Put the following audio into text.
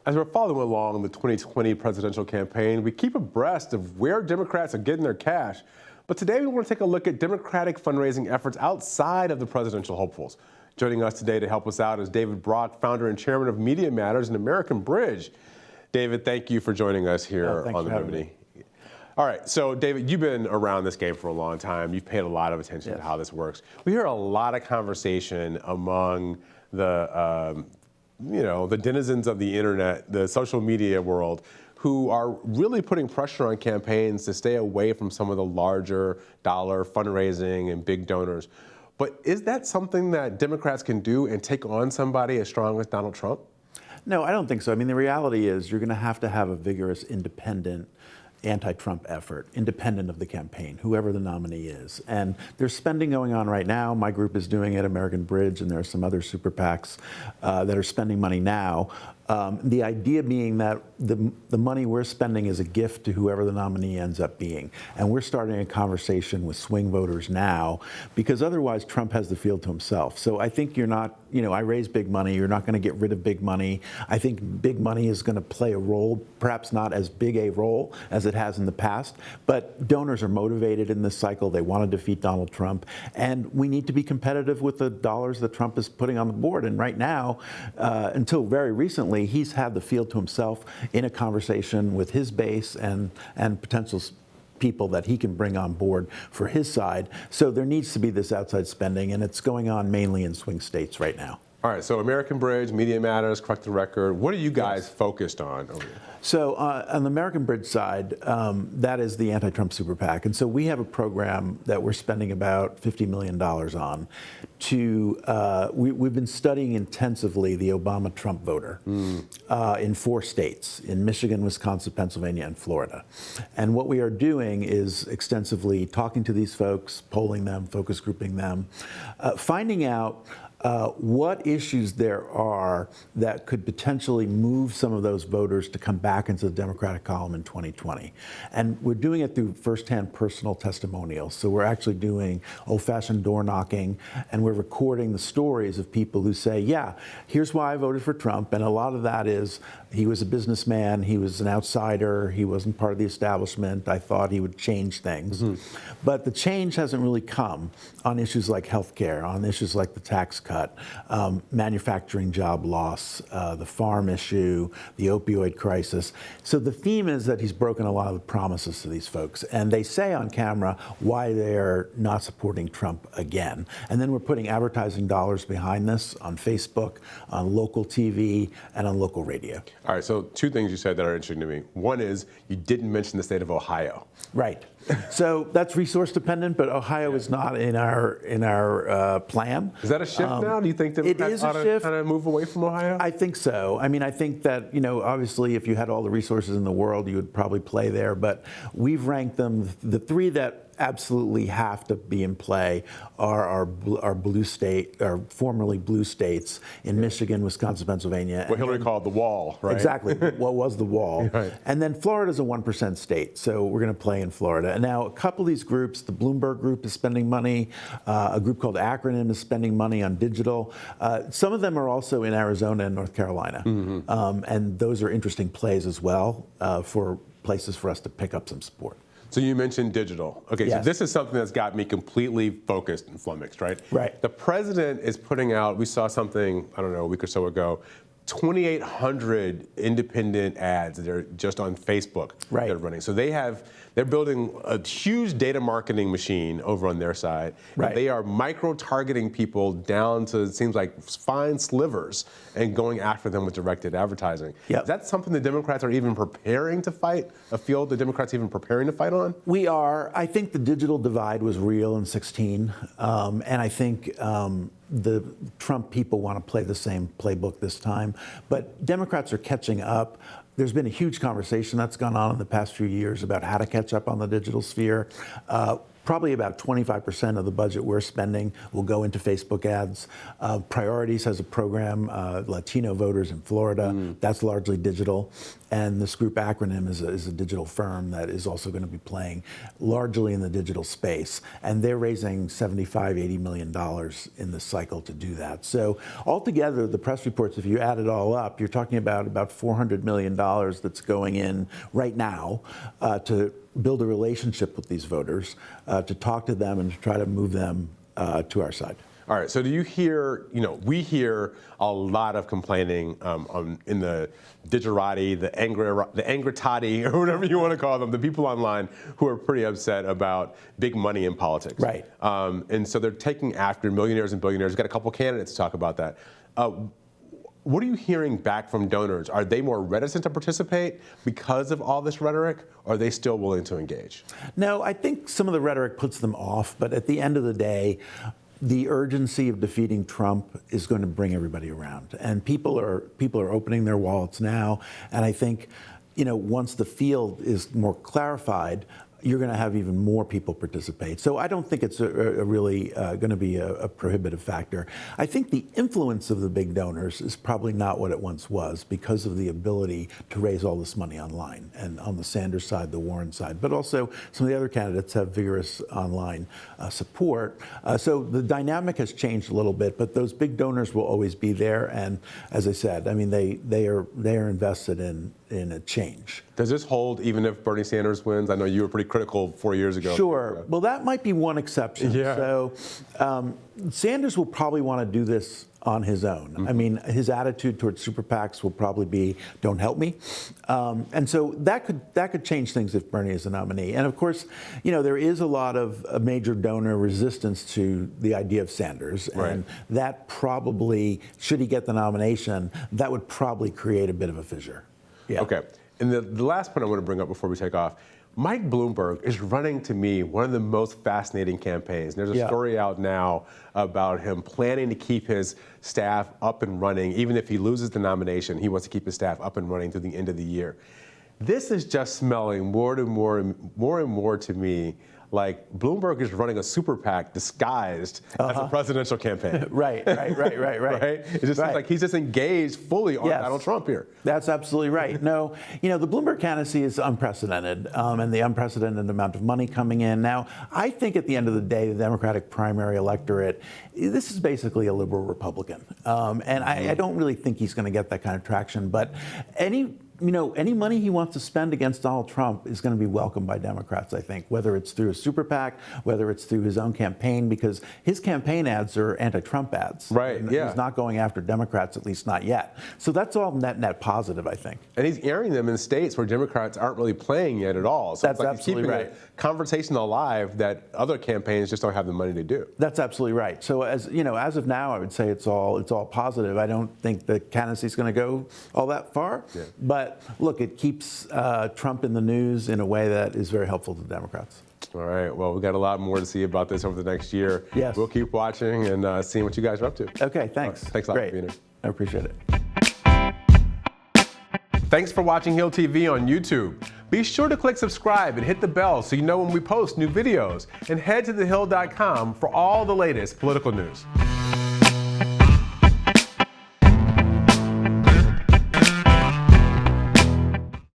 As we're following along the 2020 presidential campaign, we keep abreast of where Democrats are getting their cash. But today we want to take a look at Democratic fundraising efforts outside of the presidential hopefuls. Joining us today to help us out is David Brock, founder and chairman of Media Matters and American Bridge. David, thank you for joining us here on the Remedy. All right, so David, you've been around this game for a long time. You've paid a lot of attention to how this works. We hear a lot of conversation among the the denizens of the internet, the social media world, who are really putting pressure on campaigns to stay away from some of the larger dollar fundraising and big donors. But is that something that Democrats can do and take on somebody as strong as Donald Trump? No, I don't think so. I mean, the reality is you're going to have a vigorous, independent anti-Trump effort, independent of the campaign, whoever the nominee is. And there's spending going on right now. My group is doing it, American Bridge, and there are some other super PACs that are spending money now. The idea being that the money we're spending is a gift to whoever the nominee ends up being. And we're starting a conversation with swing voters now, because otherwise Trump has the field to himself. So I think you're not, I raise big money. You're not going to get rid of big money. I think big money is going to play a role, perhaps not as big a role as it has in the past, but donors are motivated in this cycle. They want to defeat Donald Trump. And we need to be competitive with the dollars that Trump is putting on the board. And right now, until very recently, he's had the field to himself in a conversation with his base and potential people that he can bring on board for his side. So there needs to be this outside spending, and it's going on mainly in swing states right now. All right, so American Bridge, Media Matters, Correct the Record. What are you guys focused on over here? So on the American Bridge side, that is the anti-Trump super PAC. And so we have a program that we're spending about $50 million on we've been studying intensively the Obama-Trump voter in 4 states, in Michigan, Wisconsin, Pennsylvania, and Florida. And what we are doing is extensively talking to these folks, polling them, focus grouping them, finding out what issues there are that could potentially move some of those voters to come back into the Democratic column in 2020. And we're doing it through firsthand personal testimonials. So we're actually doing old-fashioned door knocking, and we're recording the stories of people who say, yeah, here's why I voted for Trump. And a lot of that is he was a businessman, he was an outsider, he wasn't part of the establishment, I thought he would change things. But the change hasn't really come on issues like healthcare, on issues like the tax cut, manufacturing job loss, the farm issue, the opioid crisis. So the theme is that he's broken a lot of the promises to these folks. And they say on camera why they're not supporting Trump again. And then we're putting advertising dollars behind this on Facebook, on local TV, and on local radio. All right, so 2 things you said that are interesting to me. One is you didn't mention the state of Ohio. Right. So that's resource dependent, but Ohio is not in our plan. Is that a shift now? Do you think that it is a shift? Kind of move away from Ohio? I think so. I mean, I think that, obviously if you had all the resources in the world, you would probably play there. But we've ranked them, the 3 that absolutely have to be in play are our blue state, or formerly blue states in Michigan, Wisconsin, Pennsylvania. What Hillary called the wall, right? Exactly. What was the wall? Right. And then Florida's a 1% state, so we're going to play in Florida. And now a couple of these groups, the Bloomberg group is spending money, a group called Acronym is spending money on digital. Some of them are also in Arizona and North Carolina. And those are interesting plays as well for places for us to pick up some support. So you mentioned digital. Okay, yes. So this is something that's got me completely focused and flummoxed, right? Right. The president is putting out, we saw something, I don't know, a week or so ago, 2,800 independent ads that are just on Facebook that are running. So they're building a huge data marketing machine over on their side. Right. They are micro-targeting people down to, it seems like, fine slivers and going after them with directed advertising. Yep. Is that something the Democrats are even preparing to fight, a field the Democrats even preparing to fight on? We are. I think the digital divide was real in 2016, and I think the Trump people want to play the same playbook this time. But Democrats are catching up. There's been a huge conversation that's gone on in the past few years about how to catch up on the digital sphere. Probably about 25% of the budget we're spending will go into Facebook ads. Priorities has a program, Latino voters in Florida. That's largely digital. And this group acronym is a digital firm that is also going to be playing largely in the digital space. And they're raising $75, $80 million in this cycle to do that. So altogether, the press reports, if you add it all up, you're talking about $400 million that's going in right now to build a relationship with these voters, to talk to them and to try to move them to our side. All right, so do you hear, we hear a lot of complaining in the digerati, the angritati, or whatever you want to call them, the people online who are pretty upset about big money in politics. Right. And so they're taking after millionaires and billionaires. We've got a couple candidates to talk about that. What are you hearing back from donors? Are they more reticent to participate because of all this rhetoric, or are they still willing to engage? No, I think some of the rhetoric puts them off, but at the end of the day, the urgency of defeating Trump is going to bring everybody around. And people are opening their wallets now, and I think, once the field is more clarified, you're going to have even more people participate. So I don't think it's really going to be a prohibitive factor. I think the influence of the big donors is probably not what it once was because of the ability to raise all this money online, and on the Sanders side, the Warren side, but also some of the other candidates have vigorous online support. So the dynamic has changed a little bit, but those big donors will always be there. And as I said, I mean, they are invested in a change. Does this hold even if Bernie Sanders wins? I know you were pretty critical 4 years ago. Sure. Well, that might be one exception. Yeah. So Sanders will probably want to do this on his own. I mean, his attitude towards super PACs will probably be, don't help me. And so that could change things if Bernie is the nominee. And of course, there is a lot of major donor resistance to the idea of Sanders. Right. And that probably, should he get the nomination, that would probably create a bit of a fissure. Yeah. Okay. And the last point I want to bring up before we take off, Mike Bloomberg is running, to me, one of the most fascinating campaigns. There's a story out now about him planning to keep his staff up and running. Even if he loses the nomination, he wants to keep his staff up and running through the end of the year. This is just smelling more and more to me like Bloomberg is running a super PAC disguised as a presidential campaign. Right. Right? It just seems like he's just engaged fully on Donald Trump here. That's absolutely right. No, the Bloomberg candidacy is unprecedented, and the unprecedented amount of money coming in. Now, I think at the end of the day, the Democratic primary electorate, this is basically a liberal Republican. And I don't really think he's going to get that kind of traction. But any money he wants to spend against Donald Trump is going to be welcomed by Democrats, I think, whether it's through a super PAC, whether it's through his own campaign, because his campaign ads are anti-Trump ads. Right, yeah. He's not going after Democrats, at least not yet. So that's all net positive, I think. And he's airing them in states where Democrats aren't really playing yet at all. So that's it's like absolutely he's keeping a conversation alive that other campaigns just don't have the money to do. That's absolutely right. So as of now, I would say it's all positive. I don't think the candidacy is going to go all that far. Yeah. But look, it keeps Trump in the news in a way that is very helpful to Democrats. All right. Well, we've got a lot more to see about this over the next year. Yes. We'll keep watching and seeing what you guys are up to. Okay, thanks. Right, thanks a lot for being here. I appreciate it. Thanks for watching Hill TV on YouTube. Be sure to click subscribe and hit the bell so you know when we post new videos. And head to thehill.com for all the latest political news.